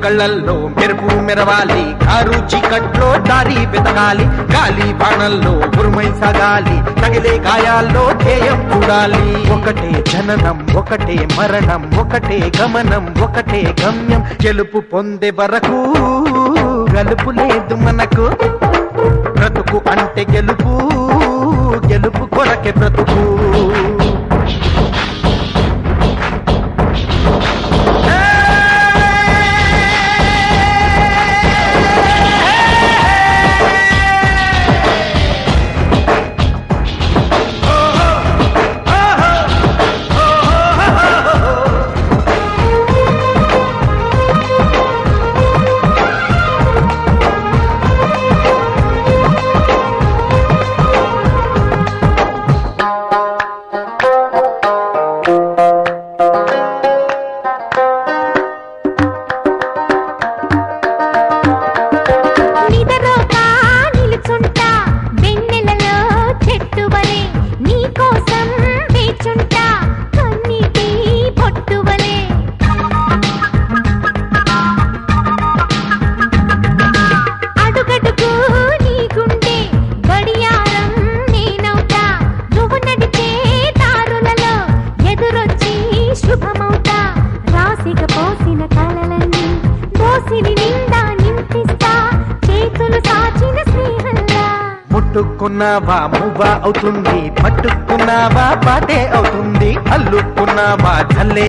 కళ్ళల్లో మెరుపు మెరవాలి, కారు చీకట్లో దారి వెతకాలి, గాలి బాణల్లో ఉరుమై సాగాలి, తగిలే గాయాల్లో ధ్యేయం చూడాలి. ఒకటే జననం, ఒకటే మరణం, ఒకటే గమనం, ఒకటే గమ్యం. గెలుపు పొందే వరకు గలుపు లేదు మనకు. బ్రతుకు అంటే గెలుపు, గెలుపు కొరకే బ్రతుకు. ముట్టుకున్నావా మువ్వా అవుతుంది, పట్టుకున్నావా పాటే అవుతుంది, అల్లుకున్నావా జల్లే